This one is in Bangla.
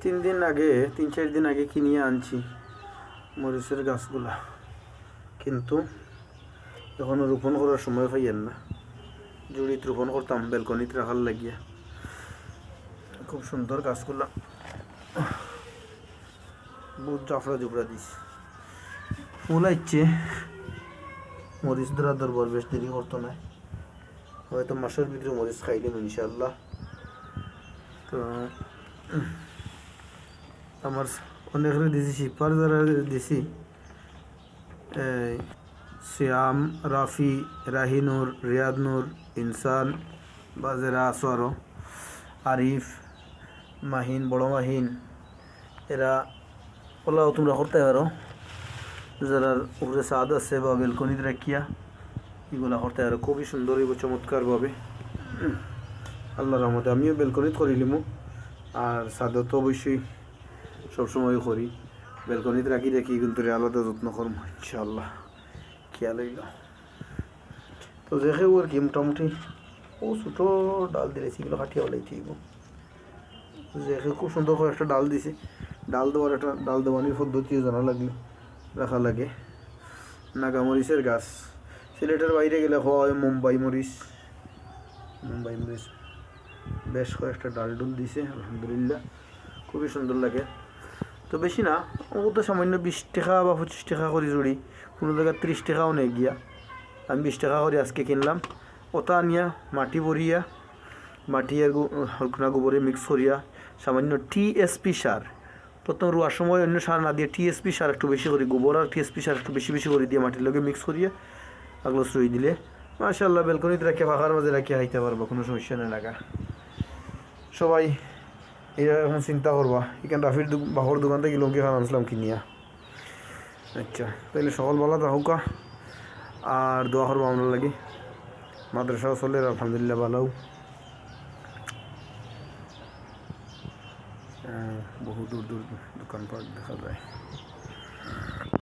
3-4 দিন আগে কিনিয়ে আনছি মরিচের গাছগুলা, কিন্তু এখনও রোপণ করার সময় পাইয়েন না। জুড়িত রোপণ করতাম বেলকনিতে রাখার লাগিয়া। খুব সুন্দর গাছগুলা, বহুত জাফরা জুবরা দিছে। ফুল আইচ্ছে, মরিচ ধরা দরবার বেশ দেরি করতো না, হয়তো মাসের ভিতরে মরিচ খাইলাম ইনশাল্লাহ। তো আমার অনেক দিছি, শিপার যারা দিছি, শ্যাম, রাফি, রাহিনুর, রিয়াদ নূর, ইনসান বা যারা আছো আরও, আরিফ, মাহিন, বড় মাহিন, এরা ওলাও তোমরা করতে পারো। যারা উপরে ছাদ আছে বা বেলকনিতে রাখিয়া এগুলা করতে পারো, খুবই সুন্দর এবং চমৎকারভাবে। আল্লাহর রহমতে আমিও বেলকনিত করিলিমু, আর ছাদও তো অবশ্যই সবসময় করি। বেলকনিতে রাখি কিন্তু আলাদা যত্ন করব ইনশাআল্লাহ, খেয়াল হইল। তো দেখেও আর কি মোটামুটি ও ছোটো ডাল দিয়েছি, এগুলো কাটিয়ে বলাইতে হইব। দেখে খুব সুন্দর করে একটা ডাল দিছে। ডাল দেওয়ানির পদ্ধতিও জানা লাগলে রাখা লাগে। নাগামরিচের গাছ সিলেটের বাইরে গেলে হয় মুম্বাই মরিচ বেশ কয়েকটা ডাল ডুল দিছে, আলহামদুলিল্লাহ খুবই সুন্দর লাগে। তো বেশি না, ও তো সামান্য 20 টাকা বা 25 টাকা করে জুড়ি, কোনো জায়গায় 30 টাকাও নেই গিয়া। আমি 20 টাকা করে আজকে কিনলাম। ওটা আনিয়া মাটি ভরিয়া, মাটি আর হালকা গোবরে মিক্স করিয়া সামান্য টিএসপি সার, প্রথম রোয়ার সময় অন্য সার না দিয়ে টিএসপি সার একটু বেশি করে, গোবর আর টিএসপি সার একটু বেশি বেশি করে দিয়ে মাটির লগে মিক্স করিয়া আগলো রুই দিলে মাশাআল্লাহ বেলকনিতে রাখিয়া ফাঁকার মাঝে রাখিয়া খাইতে পারবো, কোনো সমস্যা নেই লাগা। সবাই এরকম চিন্তা করবা। এখানে রাফির বাহর দোকান থেকে লোকে খান আনছিলাম কিনিয়া। আচ্ছা তাহলে সকালবেলা থাকুকা, আর দোয়া করবো আমরা লাগে। মাদ্রাসাও চলে আলহামদুলিল্লাহ ভালো, বহু দূর দূর দোকানপাট দেখা যায়।